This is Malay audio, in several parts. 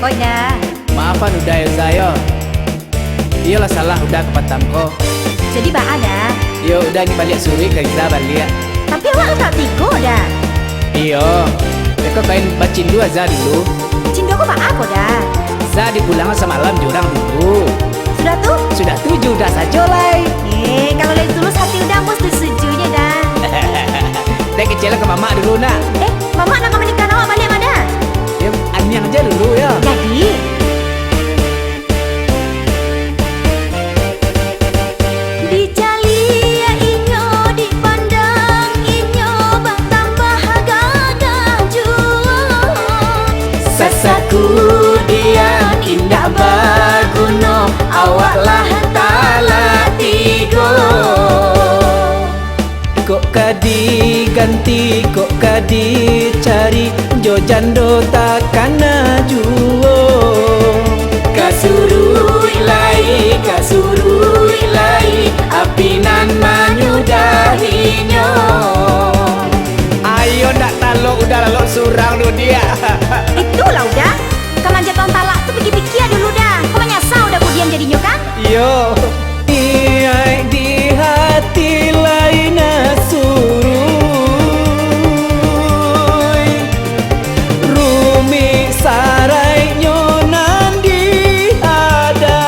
kau dah. Maafan udah ya saya. Iyalah salah udah kepatam ko. Jadi bah ada. Yo udah ni balik suri ke kita balik. Tapi awak tak tigo dah. Iyo. Kau kain bacin dulu aja dulu. Cinta aku bah aku dah. Za dipulang semalam jurang dulu. Sudah tuh? Sudah 7 dah saja lai. Kalau lihat tulus hati udah mesti setujunya dah. Dek kecil ke mama dulu nak. Mama nak menikah awak balik mana? Ya anyang aja dulu ya. Jadi dicalia inyo dipandang inyo bang tambah gagah juo. Sasaku dia indah baguno awaklah tala tigo. Kok kadi ganti kok kadi cari jo jando takana juo. Kasurui lai apinan manyudahinyo. Ayo nak talok udah lalok surang lu dia. Itulah udah. Kemanjat tahun talak tuh pikir-pikir dulu dah. Kau menyesal udah kemudian jadinya kan? Yo, iya di hati lain surui rumi sarai nyonan di ada.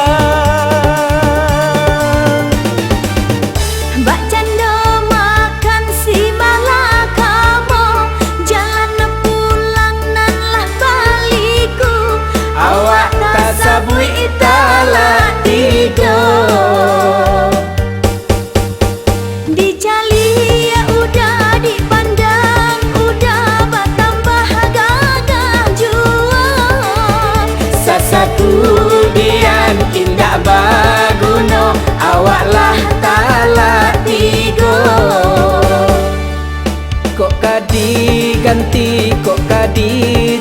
Mbak Cando makan si malakamo jalan pulang nan lah baliku. Awak tak sabui itala tigo. Dicalia udah dipandang udah bertambah gagah juo. Sasatu dian indah baguno awaklah tala tigo. Kok kadi ganti kok kadi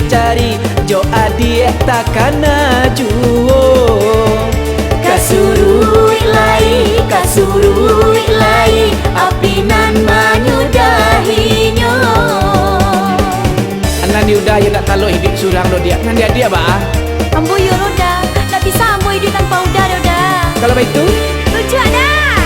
cari jo adi takana juo. Kasurui lai apinan manyudahinyo. Anan ni udah ya nak kalau hidup surang lo dia. Nan dia bah. Ambo yo udah, tak bisa ambo hidup tanpa udah dah. Kalau begitu Lucu dah.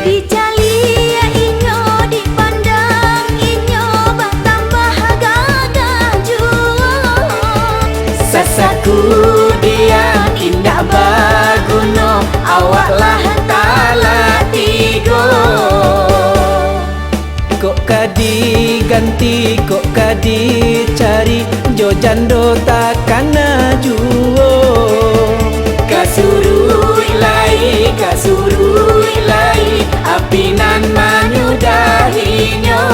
Dicalia inyo dipandang inyo bang tambah gagah juo. sasaku dia indah baguno awaklah tala tigo. Kok kadi ganti kok kadi cari jo jando takana juo. Kasurui lai apinan manyudahinyo.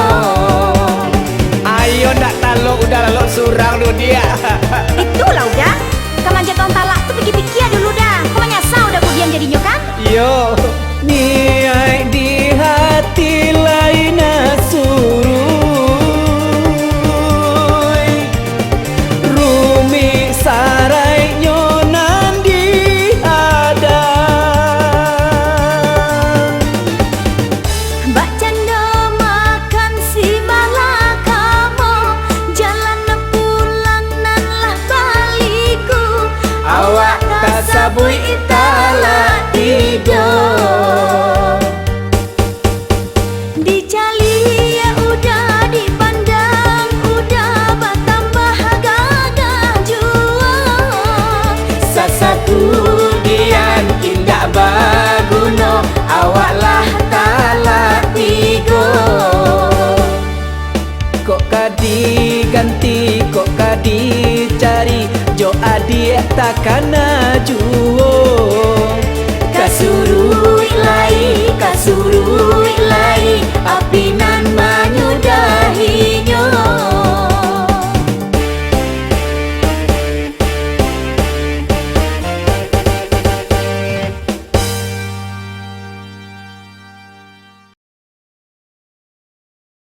Ayo nak talok udah lalok surang lu dia. Itulah udah. Kemanjat tahun talak tuh pikir-pikir dulu dah. Kau menyesal udah kemudian jadinya kan? Yo, niai di hati lain surui rumi sarai nyonan di ada. Mbak Cando makan si malakamo jalan pulang nan lah baliku. Awak tak sabui itala tigo. Dicalia udah dipandang udah bertambah gagah juo. Sasaku dian indah baguno awaklah tala tigo. Kok kadi ganti kok kadi cari jo adi takana juo.